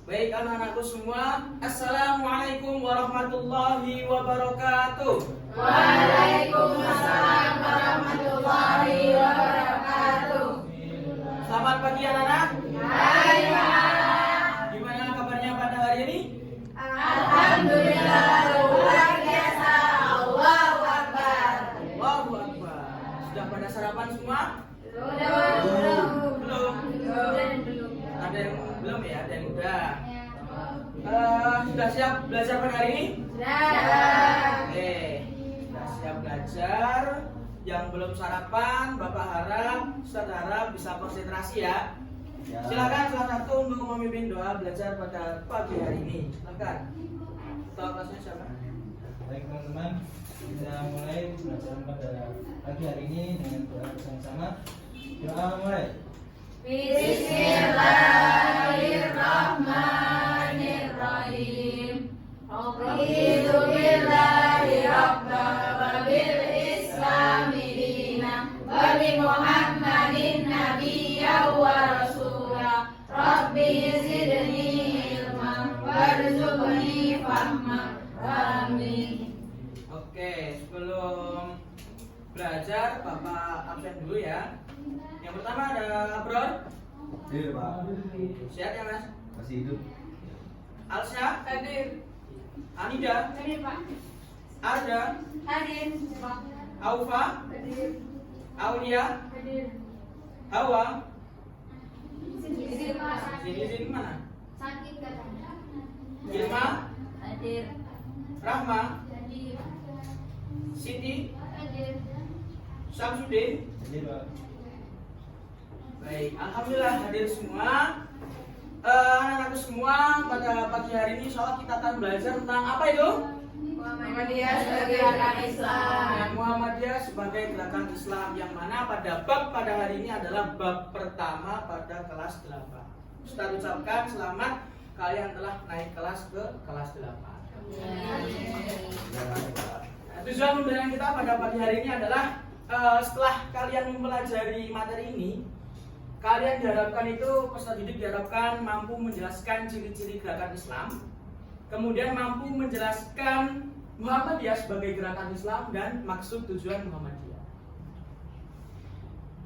Baik anak-anakku semua, Assalamualaikum warahmatullahi wabarakatuh. Waalaikumsalam warahmatullahi wabarakatuh. Selamat pagi anak-anak. Hai Pak. Gimana kabarnya pada hari ini? Alhamdulillah luar biasa. Allahu Akbar. Allahu Akbar. Sudah pada sarapan semua? Belum. Belum? Belum. Ada yang belum ya? Ada yang udah? Sudah siap belajar pada hari ini? Sudah. Oke, sudah siap belajar. Yang belum sarapan, Bapak harap, Ustaz harap bisa konsentrasi ya. Silakan salah satu untuk memimpin doa belajar pada pagi hari ini. Silakan. Ketua kelasnya siapa? Baik teman-teman, kita mulai pelajaran pada pagi hari ini dengan doa bersama-sama. Doa mulai. Bismillahirrahmanirrahim. Raditu billahi rabban wa bil islami dinan wa bi Muhammadin nabiyyan wa rasula. Rabbi zidni ilman warzuqni fahman. Amin. Oke, sebelum belajar, Bapak absen dulu ya. Yang pertama ada Abror. Hadir Pak. Sehat ya Mas? Masih hidup. Alsya. Hadir. Anida. Hadir Pak. Arda. Hadir Pak. Aufa. Hadir. Aulia. Hadir. Hawa. Hadir Pak. Sini mana? Sakit katanya. Ilma. Hadir. Rahma. Hadir. Siti. Hadir. Samsudin. Hadir Pak. Baik, alhamdulillah hadir semua. Anak-anakku semua, pada pagi hari ini insya kita akan belajar tentang apa itu? Muhammadiyah sebagai gerakan Islam. Muhammadiyah sebagai gerakan Islam, yang mana pada bab pada hari ini adalah bab pertama pada kelas 8. Ustaz ucapkan selamat, kalian telah naik kelas ke kelas 8. Tujuan pembelajaran kita pada pagi hari ini adalah setelah kalian mempelajari materi ini, kalian diharapkan itu, peserta didik diharapkan mampu menjelaskan ciri-ciri gerakan Islam, kemudian mampu menjelaskan Muhammadiyah sebagai gerakan Islam dan maksud tujuan Muhammadiyah.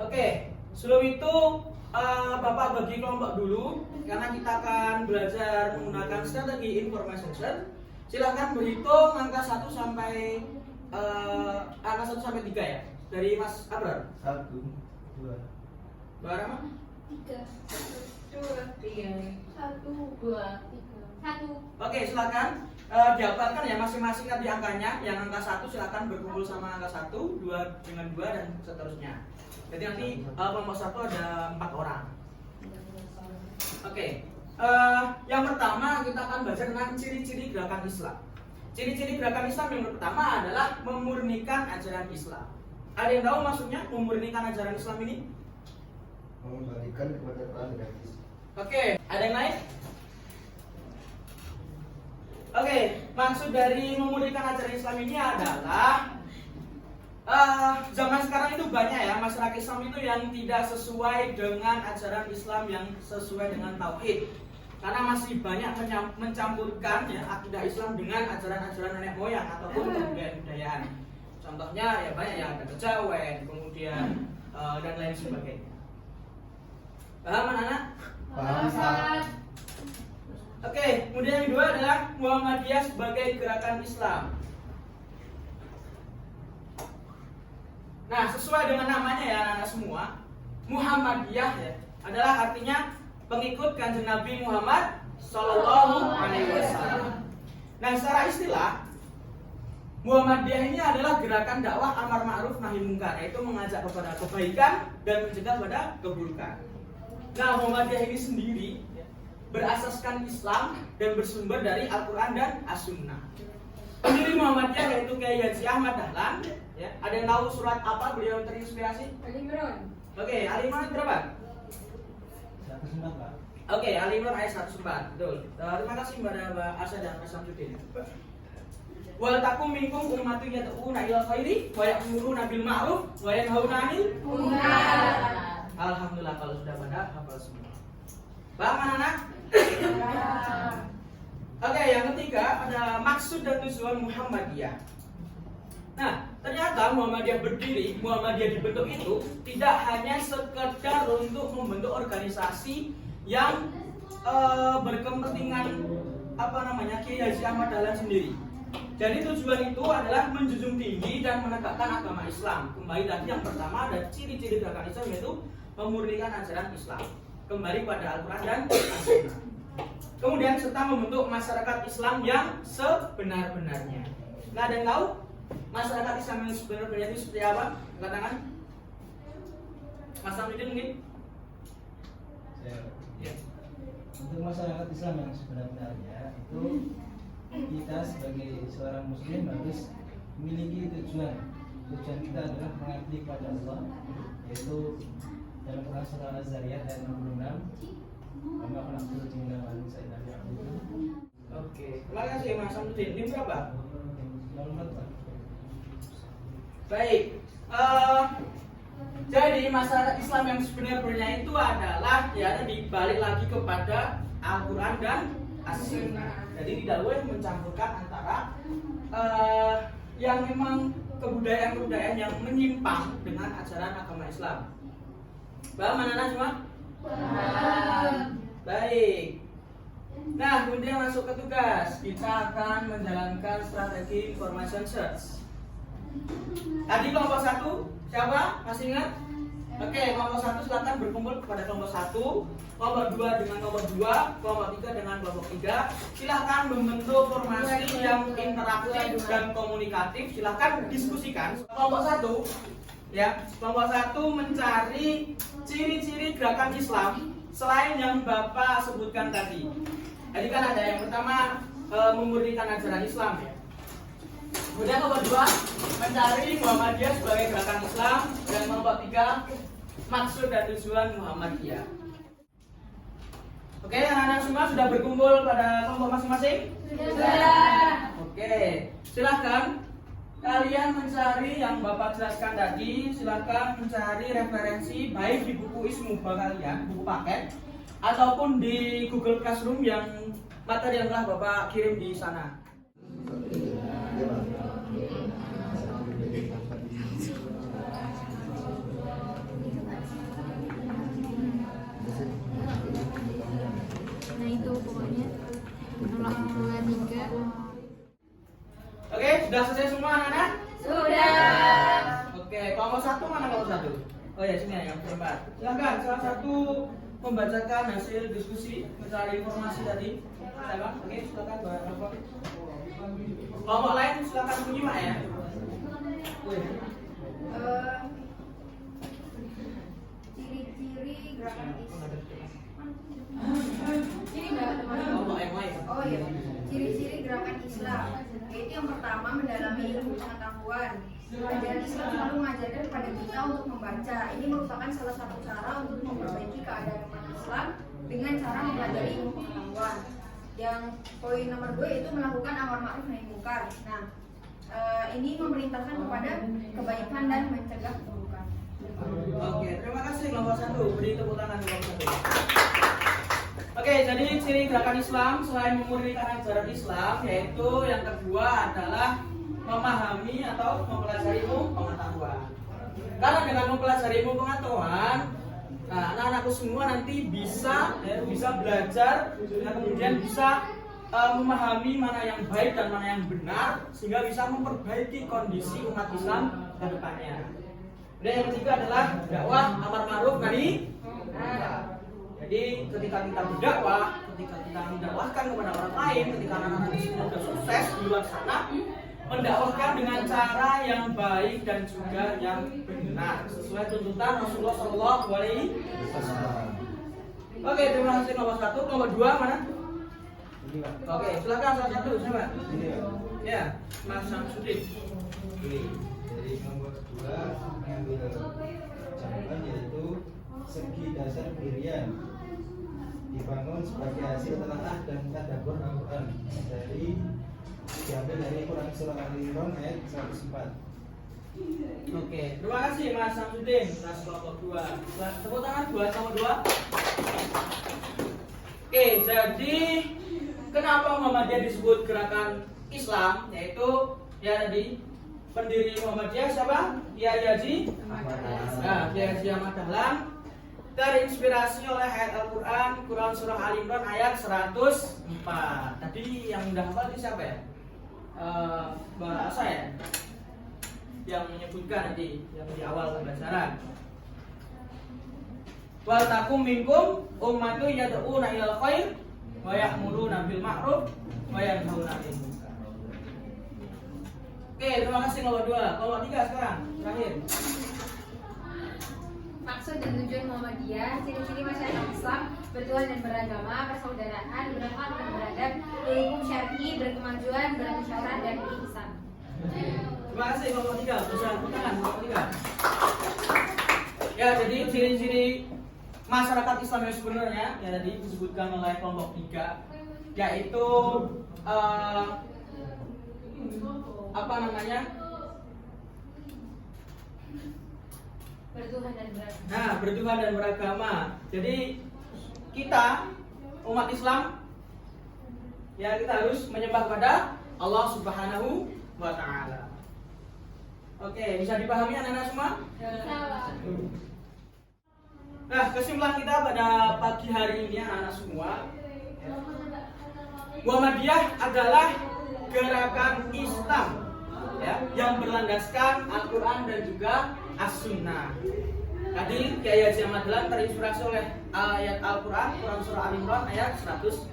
Oke, sebelum itu Bapak bagi kelompok dulu, karena kita akan belajar menggunakan strategi information. Silakan berhitung angka 1 sampai 3 ya. Dari Mas Abrar. 1, 2. Berapa? 3, 1, 2, 3. 1, 2, 3. 1. Oke, silakan dihafalkan ya masing-masing tadi angkanya. Yang angka 1 silakan berkumpul sama angka 1, 2 dengan 2 dan seterusnya. Jadi nanti kelompok 1 ada 4 orang. Oke. Yang pertama kita akan belajar tentang ciri-ciri gerakan Islam. Ciri-ciri gerakan Islam yang pertama adalah memurnikan ajaran Islam. Ada yang tahu maksudnya memurnikan ajaran Islam ini? Mengembalikan kepada Quran dan hadis. Oke, ada yang lain? Oke, maksud dari memurnikan ajaran Islam ini adalah zaman sekarang itu banyak ya masyarakat Islam itu yang tidak sesuai dengan ajaran Islam yang sesuai dengan tauhid. Karena masih banyak mencampurkan ya akidah Islam dengan ajaran-ajaran nenek moyang ataupun kebudayaan. Contohnya ya banyak ya, ada kejawen, kemudian dan lain sebagainya. Paham anak-anak? Paham Pak. Oke, kemudian yang kedua adalah Muhammadiyah sebagai gerakan Islam. Nah, sesuai dengan namanya ya anak-anak semua, Muhammadiyah ya adalah artinya pengikut Kanjeng Nabi Muhammad Sallallahu Alaihi Wasallam. Nah, secara istilah Muhammadiyah ini adalah gerakan dakwah amar ma'ruf nahi mungkar, yaitu mengajak kepada kebaikan dan mencegah pada keburukan. Nah, Muhammadiyah ini sendiri berasaskan Islam dan bersumber dari Al-Quran dan As-Sunnah. Pendiri Muhammadiyah yaitu Kiai Haji Ahmad Dahlan. Ya, ada yang tahu surat apa beliau terinspirasi? Ali Imran. Oke, Ali Imran berapa? 104 Pak. Oke, Ali Imran ayat 104. Betul. Terima kasih kepada Mbak Asya dan Mas Samsudin. Wal takum minkum ummatun yad'una ilal khairi wa ya'muruna bil ma'ruf wa yanhauna 'anil munkar. Alhamdulillah kalau sudah pada hafal semua. Paham anak-anak? Oke, yang ketiga ada maksud dan tujuan Muhammadiyah. Nah, ternyata Muhammadiyah berdiri, Muhammadiyah dibentuk itu tidak hanya sekedar untuk membentuk organisasi yang berkepentingan Kiai Haji Ahmad Dahlan sendiri. Jadi tujuan itu adalah menjunjung tinggi dan menegakkan agama Islam. Kembali tadi yang pertama ada ciri-ciri gerakan Islam yaitu memurnikan ajaran Islam. Kembali pada Al-Quran dan As-Sunnah. Kemudian serta membentuk masyarakat Islam yang sebenar-benarnya. Nah, ada yang tahu masyarakat Islam yang sebenar-benarnya itu seperti apa? Katakan, Mas Samsudin mungkin? Ya. Untuk masyarakat Islam yang sebenarnya itu kita sebagai seorang Muslim harus memiliki tujuan. Tujuan kita adalah mengabdi kepada Allah, yaitu dalam Quran surah Az-Zariyat ayat 66. Oke, terima kasih Mas Samsudin. Ini berapa? Baik. Jadi masyarakat Islam yang sebenarnya itu adalah ya dibalik lagi kepada Al-Quran dan As-Sunnah. Jadi tidak boleh mencampurkan antara yang memang kebudayaan-kebudayaan yang menyimpang dengan ajaran agama Islam. Paham anak-anak semua? Baik. Nah, kemudian masuk ke tugas. Kita akan menjalankan strategi information search. Tadi kelompok 1 siapa? Masih ingat? Oke, kelompok 1 silakan berkumpul kepada kelompok 1, kelompok 2 dengan kelompok 2, kelompok 3 dengan kelompok 3. Silakan membentuk formasi yang interaktif dan komunikatif. Silakan diskusikan. Kelompok 1 ya, kelompok 1 mencari ciri-ciri gerakan Islam selain yang Bapak sebutkan tadi. Jadi kan ada yang pertama memurnikan ajaran Islam ya. Kemudian kelompok 2 mencari Muhammadiyah sebagai gerakan Islam, dan kelompok 3 maksud dan tujuan Muhammadiyah. Oke, anak-anak semua sudah berkumpul pada kelompok masing-masing? Sudah. Oke, silahkan kalian mencari yang Bapak jelaskan tadi. Silahkan mencari referensi baik di buku Ismuba kalian, buku paket, ataupun di Google Classroom yang materi yang telah Bapak kirim di sana. Nah itu pokoknya 0, 2, 3. Oke, sudah selesai semua anak-anak? Sudah. Oke, kelompok 1 mana kelompok 1? Oh ya, sini ya, yang keempat. Silakan salah satu membacakan hasil diskusi mencari informasi tadi. Silakan. Oke, silakan Bapak. Kelompok lain silakan menyimak ya. Ciri-ciri gerakan Islam. Kelompok yang lain. Oh iya, ciri-ciri gerakan Islam. Yaitu yang pertama mendalami ilmu pengetahuan. Ajaran Islam selalu mengajarkan kepada kita untuk membaca. Ini merupakan salah satu cara untuk memperbaiki keadaan umat Islam dengan cara mempelajari ilmu pengetahuan. Yang poin nomor 2 itu melakukan amar ma'ruf nahi munkar. Nah, ini memerintahkan kepada kebaikan dan mencegah keburukan. Oke, terima kasih kelompok 1. Beri tepuk tangan kelompok 1. Oke, jadi ciri gerakan Islam selain memurnikan ajaran Islam, yaitu yang kedua adalah memahami atau mempelajari ilmu pengetahuan. Karena dengan mempelajari ilmu pengetahuan, nah, anak-anakku semua nanti bisa belajar, dan kemudian bisa memahami mana yang baik dan mana yang benar, sehingga bisa memperbaiki kondisi umat Islam ke depannya. Dan yang ketiga adalah dakwah amar ma'ruf nahi munkar. Jadi ketika kita berdakwah, ketika kita mendakwahkan kepada orang lain, ketika anak-anak semua sudah sukses di luar sana, mendakwahkan dengan cara yang baik dan juga yang benar sesuai tuntutan Rasulullah SAW. Oke, terima kasih nomor 1. Nomor 2 mana? Oke, silakan salah satu siapa? Ya, Mas Samsudin. Jadi nomor 2 mengambil jawaban yaitu segi dasar pendirian dibangun sebagai hasil telaah dan tadabbur Al-Quran diambil dari Quran surah Al-Imran ayat 104. Oke, terima kasih Mas Samsudin. Kelas kelompok 2. Tepuk tangan 2 sama 2. Oke, jadi kenapa Muhammadiyah disebut gerakan Islam? Yaitu ya tadi pendiri Muhammadiyah siapa? Kiai Haji Ahmad Dahlan, terinspirasi oleh ayat Al-Quran, Quran surah Al-Imran ayat 104. Tadi yang udah hafal ini siapa ya? Bahasa ya? Yang menyebutkan nanti yang di awal pembelajaran. Wal takum minkum ummatu yad'una ilal khair wa ya'muruna bil ma'ruf wa yanhauna 'anil munkar. Oke, terima kasih kelompok 2. Kelompok 3 sekarang terakhir. Maksud dan tujuan Muhammadiyah, ciri-ciri masyarakat Islam bertuhan dan beragama, persaudaraan, berakhlak dan beradab, berhukum syar'i, berkemajuan, bermusyawarah dan ihsan. Terima kasih kelompok 3. Bisa tangan kelompok 3. Ya, jadi ciri-ciri masyarakat Islam yang sebenarnya ya tadi disebutkan oleh kelompok 3, yaitu apa namanya? Bertuhan dan beragama. Nah, bertuhan dan beragama. Jadi kita umat Islam ya kita harus menyembah pada Allah Subhanahu wa taala. Oke, bisa dipahami anak-anak semua? Nah, kesimpulan kita pada pagi hari ini anak-anak semua, Muhammadiyah adalah gerakan Islam ya, yang berlandaskan Al-Quran dan juga As-Sunnah. Tadi Kiai Haji Ahmad Dahlan terinspirasi oleh ayat Al-Quran, Quran surah Al-Imran ayat 104.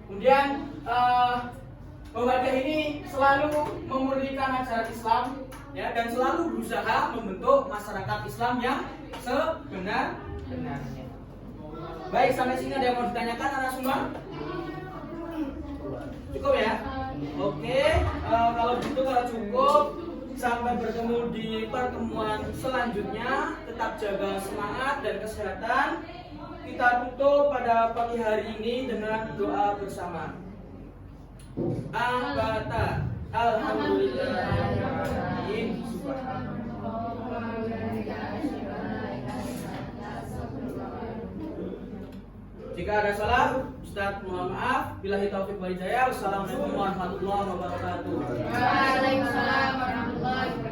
Kemudian Muhammadiyah ini selalu memurnikan ajaran Islam ya, dan selalu berusaha membentuk masyarakat Islam yang sebenar-benarnya. Baik, sampai sini ada yang mau ditanyakan anak semua? Cukup ya? Oke, kalau gitu kalau cukup, sampai bertemu di pertemuan selanjutnya. Tetap jaga semangat dan kesehatan. Kita tutup pada pagi hari ini dengan doa bersama. Al-Fatihah. Alhamdulillahirrahmanirrahim. Jika ada salah, Ustaz mohon maaf. Billahi taufiq wal hidayah. Wassalamualaikum warahmatullahi wabarakatuh. Waalaikumsalam warahmatullahi wabarakatuh.